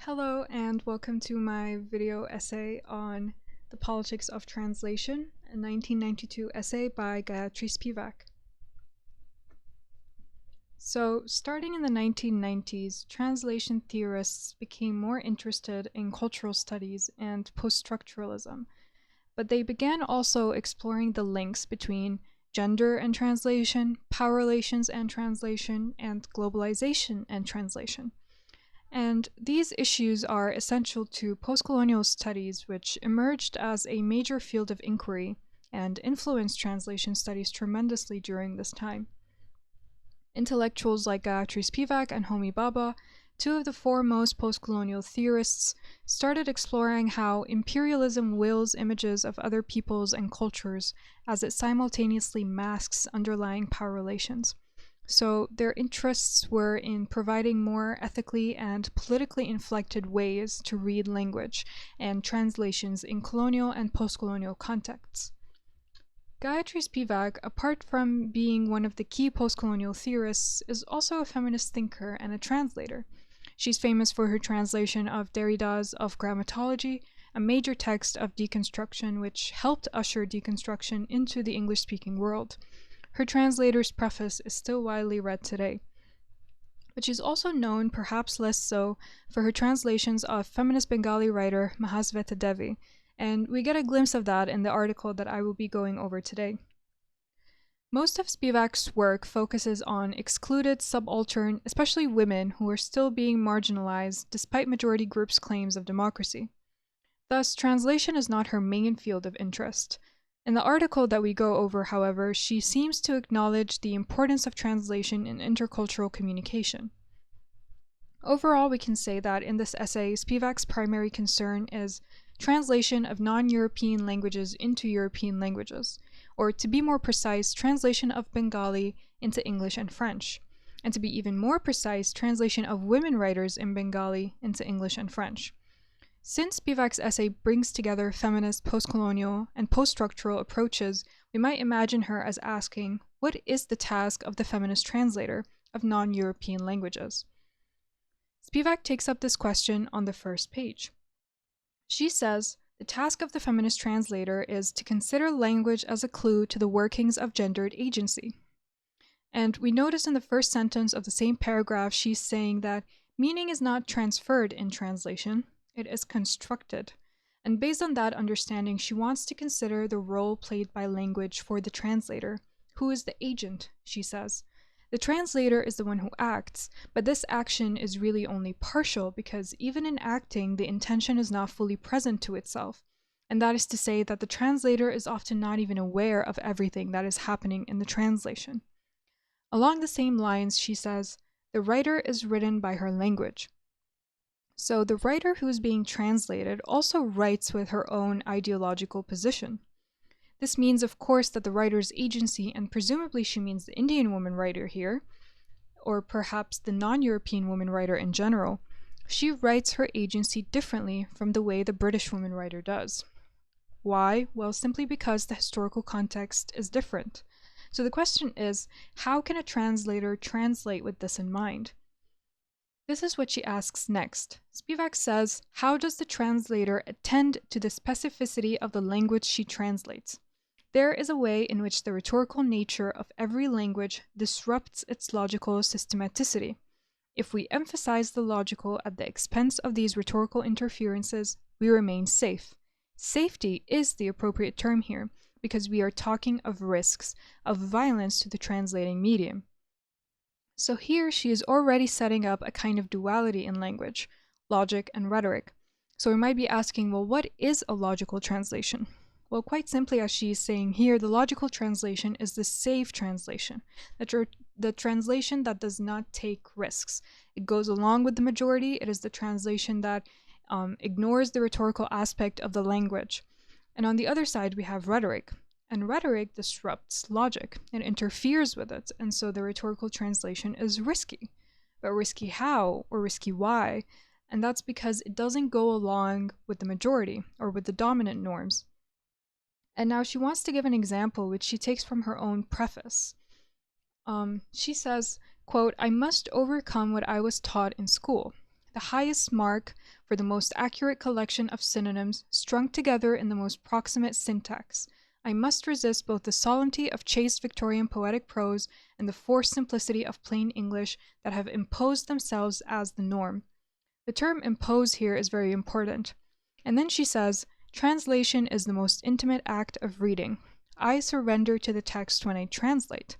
Hello and welcome to my video essay on the politics of translation, a 1992 essay by Gayatri Spivak. So, starting in the 1990s, translation theorists became more interested in cultural studies and post-structuralism, but they began also exploring the links between gender and translation, power relations and translation, and globalization and translation. And these issues are essential to postcolonial studies, which emerged as a major field of inquiry and influenced translation studies tremendously during this time. Intellectuals like Gayatri Spivak and Homi Bhabha, two of the foremost postcolonial theorists, started exploring how imperialism wills images of other peoples and cultures as it simultaneously masks underlying power relations. So their interests were in providing more ethically and politically inflected ways to read language and translations in colonial and post-colonial contexts. Gayatri Spivak, apart from being one of the key post-colonial theorists, is also a feminist thinker and a translator. She's famous for her translation of Derrida's Of Grammatology, a major text of deconstruction which helped usher deconstruction into the English-speaking world. Her translator's preface is still widely read today. But she's also known, perhaps less so, for her translations of feminist Bengali writer Mahasveta Devi, and we get a glimpse of that in the article that I will be going over today. Most of Spivak's work focuses on excluded, subaltern, especially women who are still being marginalized despite majority groups' claims of democracy. Thus, translation is not her main field of interest. In the article that we go over, however, she seems to acknowledge the importance of translation in intercultural communication. Overall, we can say that in this essay, Spivak's primary concern is translation of non-European languages into European languages, or to be more precise, translation of Bengali into English and French, and to be even more precise, translation of women writers in Bengali into English and French. Since Spivak's essay brings together feminist, postcolonial, and post-structural approaches, we might imagine her as asking, what is the task of the feminist translator of non-European languages? Spivak takes up this question on the first page. She says, the task of the feminist translator is to consider language as a clue to the workings of gendered agency. And we notice in the first sentence of the same paragraph she's saying that meaning is not transferred in translation, it is constructed. And based on that understanding, she wants to consider the role played by language for the translator. Who is the agent, she says. The translator is the one who acts, but this action is really only partial because even in acting, the intention is not fully present to itself. And that is to say that the translator is often not even aware of everything that is happening in the translation. Along the same lines, she says, the writer is written by her language. So the writer who is being translated also writes with her own ideological position. This means, of course, that the writer's agency, and presumably she means the Indian woman writer here, or perhaps the non-European woman writer in general, she writes her agency differently from the way the British woman writer does. Why? Well, simply because the historical context is different. So the question is, how can a translator translate with this in mind? This is what she asks next. Spivak says, how does the translator attend to the specificity of the language she translates? There is a way in which the rhetorical nature of every language disrupts its logical systematicity. If we emphasize the logical at the expense of these rhetorical interferences, we remain safe. Safety is the appropriate term here, because we are talking of risks of violence to the translating medium. So here she is already setting up a kind of duality in language, logic and rhetoric. So we might be asking, well, what is a logical translation? Well, quite simply, as she is saying here, the logical translation is the safe translation, the translation that does not take risks. It goes along with the majority. It is the translation that ignores the rhetorical aspect of the language. And on the other side, we have rhetoric. And rhetoric disrupts logic. It interferes with it, and so the rhetorical translation is risky. But risky how, or risky why? And that's because it doesn't go along with the majority, or with the dominant norms. And now she wants to give an example, which she takes from her own preface. She says, quote, I must overcome what I was taught in school. the highest mark for the most accurate collection of synonyms strung together in the most proximate syntax. I must resist both the solemnity of chaste Victorian poetic prose and the forced simplicity of plain English that have imposed themselves as the norm. The term impose here is very important. And then she says, translation is the most intimate act of reading. I surrender to the text when I translate.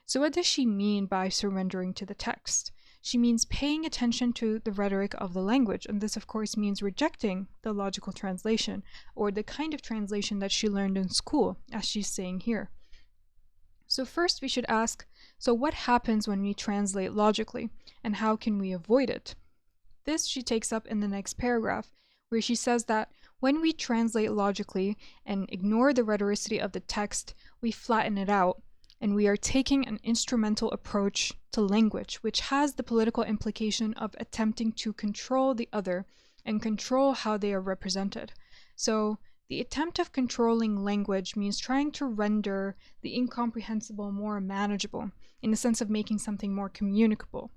So what does she mean by surrendering to the text? She means paying attention to the rhetoric of the language, and this of course means rejecting the logical translation, or the kind of translation that she learned in school, as she's saying here. So first we should ask, so what happens when we translate logically, and how can we avoid it? This she takes up in the next paragraph, where she says that when we translate logically and ignore the rhetoricity of the text, we flatten it out, and we are taking an instrumental approach to language, which has the political implication of attempting to control the other and control how they are represented. So the attempt of controlling language means trying to render the incomprehensible more manageable, in the sense of making something more communicable.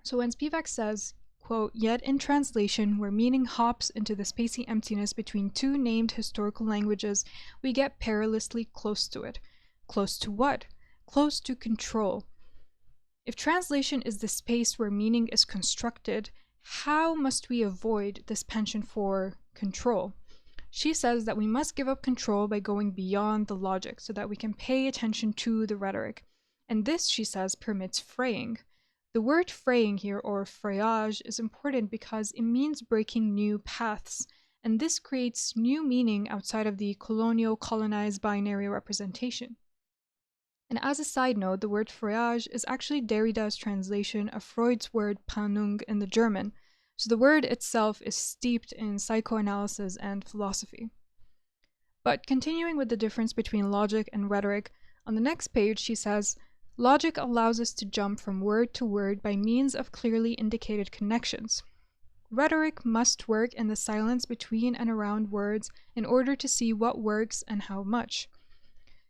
So when Spivak says, quote, yet in translation, where meaning hops into the spacey emptiness between two named historical languages, we get perilously close to it. Close to what? Close to control. If translation is the space where meaning is constructed, how must we avoid this penchant for control? She says that we must give up control by going beyond the logic so that we can pay attention to the rhetoric. And this, she says, permits fraying. The word fraying here, or frayage, is important because it means breaking new paths, and this creates new meaning outside of the colonial colonized binary representation. And as a side note, the word frayage is actually Derrida's translation of Freud's word Pannung in the German, so the word itself is steeped in psychoanalysis and philosophy. But continuing with the difference between logic and rhetoric, on the next page she says, logic allows us to jump from word to word by means of clearly indicated connections. Rhetoric must work in the silence between and around words in order to see what works and how much.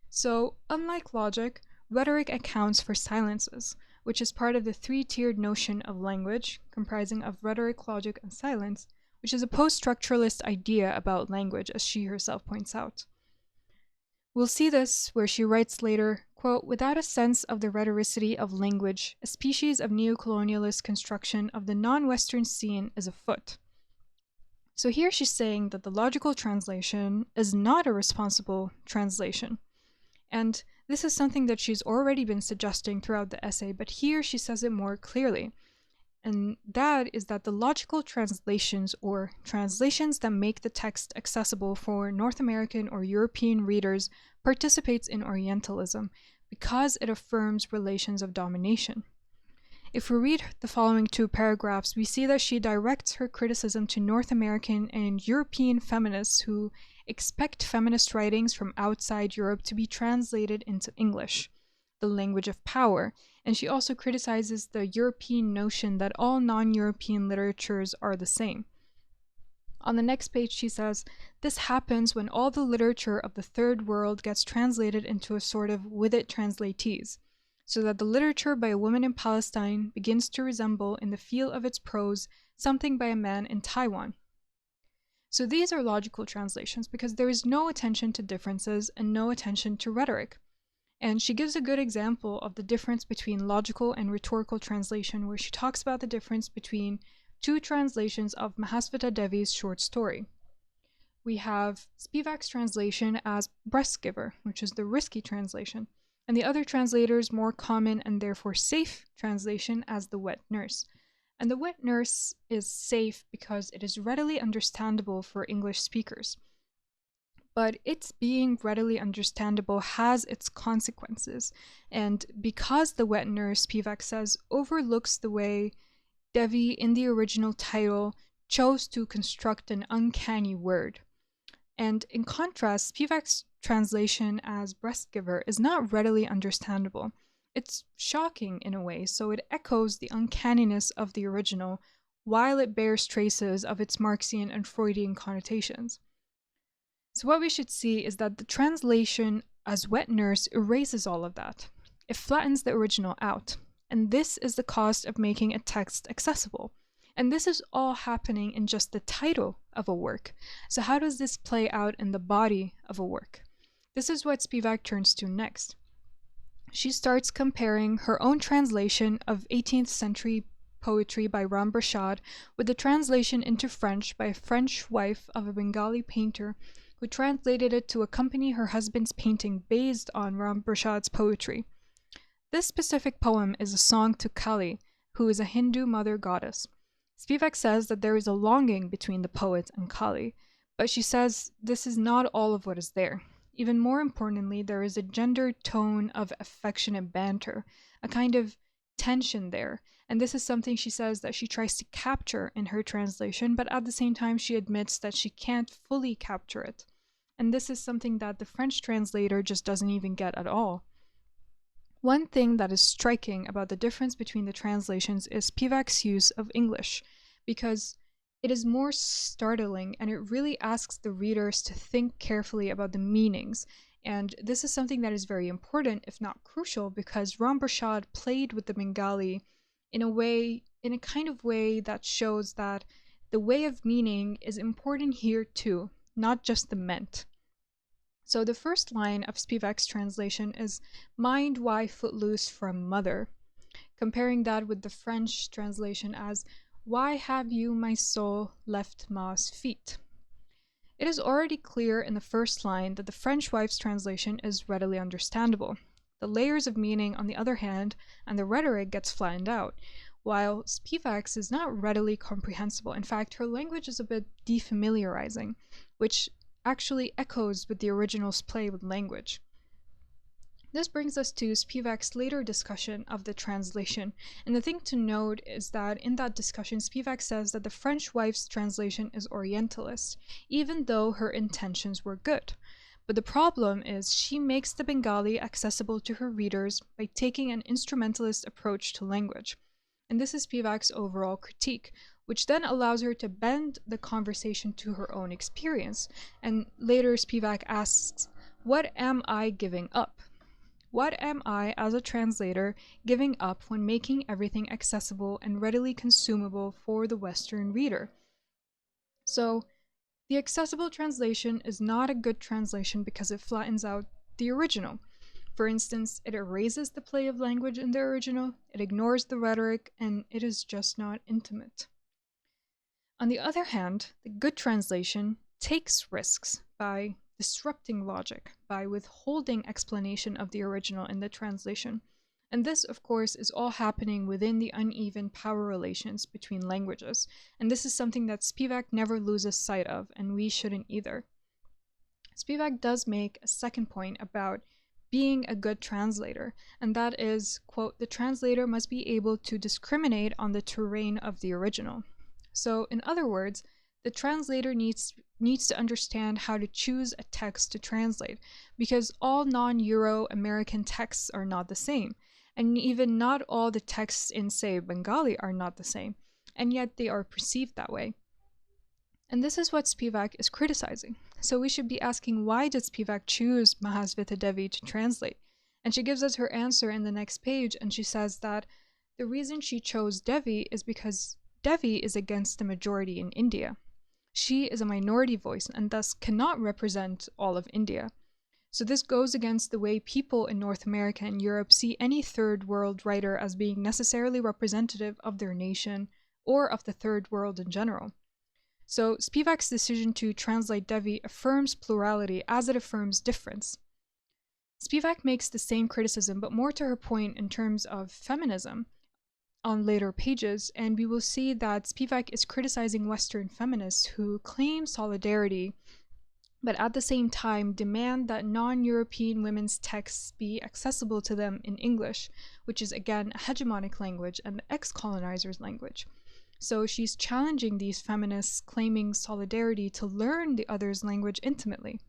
So, unlike logic, rhetoric accounts for silences, which is part of the three-tiered notion of language, comprising of rhetoric, logic, and silence, which is a post-structuralist idea about language, as she herself points out. We'll see this where she writes later, quote, without a sense of the rhetoricity of language, a species of neocolonialist construction of the non-Western scene is afoot. So here she's saying that the logical translation is not a responsible translation. And this is something that she's already been suggesting throughout the essay, but here she says it more clearly. And that is that the logical translations, or translations that make the text accessible for North American or European readers, participates in Orientalism because it affirms relations of domination. If we read the following two paragraphs, we see that she directs her criticism to North American and European feminists who expect feminist writings from outside Europe to be translated into English, the language of power, and she also criticizes the European notion that all non-European literatures are the same. On the next page she says, this happens when all the literature of the Third World gets translated into a sort of with it translatees, so that the literature by a woman in Palestine begins to resemble, in the feel of its prose, something by a man in Taiwan. So these are logical translations because there is no attention to differences and no attention to rhetoric. And she gives a good example of the difference between logical and rhetorical translation, where she talks about the difference between two translations of Mahasvita Devi's short story. We have Spivak's translation as breast giver, which is the risky translation, and the other translator's more common and therefore safe translation as the wet nurse. And the wet nurse is safe because it is readily understandable for English speakers. But its being readily understandable has its consequences, and because the wet nurse, Spivak says, overlooks the way Devi in the original title chose to construct an uncanny word. And in contrast, Spivak's translation as breast giver is not readily understandable. It's shocking in a way, so it echoes the uncanniness of the original, while it bears traces of its Marxian and Freudian connotations. So what we should see is that the translation as wet nurse erases all of that. It flattens the original out, and this is the cost of making a text accessible. And this is all happening in just the title of a work. So how does this play out in the body of a work? This is what Spivak turns to next. She starts comparing her own translation of 18th century poetry by Ram Prasad with the translation into French by a French wife of a Bengali painter who translated it to accompany her husband's painting based on Ram Prasad's poetry. This specific poem is a song to Kali, who is a Hindu mother goddess. Spivak says that there is a longing between the poet and Kali, but she says this is not all of what is there. Even more importantly, there is a gendered tone of affectionate banter, a kind of tension there. And this is something she says that she tries to capture in her translation, but at the same time she admits that she can't fully capture it. And this is something that the French translator just doesn't even get at all. One thing that is striking about the difference between the translations is Spivak's use of English, because it is more startling and it really asks the readers to think carefully about the meanings. And this is something that is very important, if not crucial, because Ram Prasad played with the Bengali in a kind of way that shows that the way of meaning is important here too, not just the meant. So the first line of Spivak's translation is "Mind why footloose from mother," comparing that with the French translation as "Why have you, my soul, left ma's feet?" It is already clear in the first line that the French wife's translation is readily understandable. The layers of meaning, on the other hand, and the rhetoric gets flattened out, while Spivak's is not readily comprehensible. In fact, her language is a bit defamiliarizing, which actually echoes with the original's play with language. This brings us to Spivak's later discussion of the translation, and the thing to note is that in that discussion, Spivak says that the French wife's translation is Orientalist, even though her intentions were good. But the problem is she makes the Bengali accessible to her readers by taking an instrumentalist approach to language. And this is Spivak's overall critique, which then allows her to bend the conversation to her own experience. And later Spivak asks, "What am I giving up? What am I, as a translator, giving up when making everything accessible and readily consumable for the Western reader?" So, the accessible translation is not a good translation because it flattens out the original. For instance, it erases the play of language in the original, it ignores the rhetoric, and it is just not intimate. On the other hand, the good translation takes risks by disrupting logic, by withholding explanation of the original in the translation. And this, of course, is all happening within the uneven power relations between languages. And this is something that Spivak never loses sight of, and we shouldn't either. Spivak does make a second point about being a good translator, and that is, quote, "The translator must be able to discriminate on the terrain of the original." So, in other words, the translator needs to understand how to choose a text to translate, because all non-Euro-American texts are not the same, and even not all the texts in, say, Bengali are not the same, and yet they are perceived that way. And this is what Spivak is criticizing. So we should be asking, why did Spivak choose Mahasvita Devi to translate? And she gives us her answer in the next page, and she says that the reason she chose Devi is because Devi is against the majority in India. She is a minority voice and thus cannot represent all of India. So this goes against the way people in North America and Europe see any third world writer as being necessarily representative of their nation or of the third world in general. So Spivak's decision to translate Devi affirms plurality as it affirms difference. Spivak makes the same criticism, but more to her point in terms of feminism on later pages, and we will see that Spivak is criticizing Western feminists who claim solidarity, but at the same time demand that non-European women's texts be accessible to them in English, which is again a hegemonic language and the ex-colonizers' language. So she's challenging these feminists claiming solidarity to learn the other's language intimately.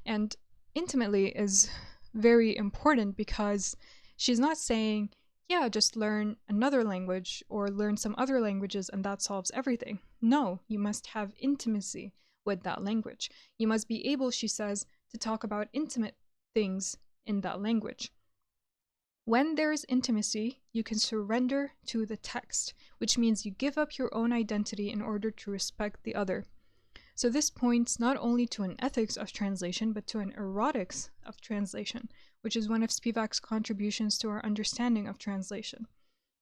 And intimately is very important because she's not saying, yeah, just learn another language or learn some other languages and that solves everything. No, you must have intimacy with that language. You must be able, she says, to talk about intimate things in that language. When there is intimacy, you can surrender to the text, which means you give up your own identity in order to respect the other. So this points not only to an ethics of translation, but to an erotics of translation, which is one of Spivak's contributions to our understanding of translation.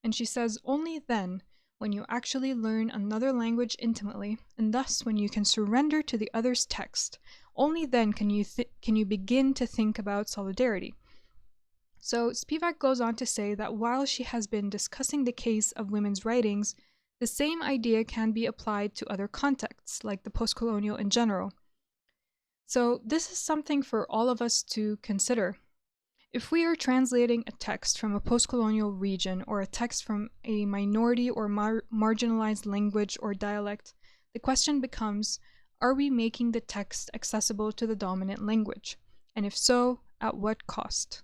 And she says, only then, when you actually learn another language intimately, and thus when you can surrender to the other's text, only then can you begin to think about solidarity. So Spivak goes on to say that while she has been discussing the case of women's writings, the same idea can be applied to other contexts, like the postcolonial in general. So this is something for all of us to consider. If we are translating a text from a postcolonial region or a text from a minority or marginalized language or dialect, the question becomes, are we making the text accessible to the dominant language? And if so, at what cost?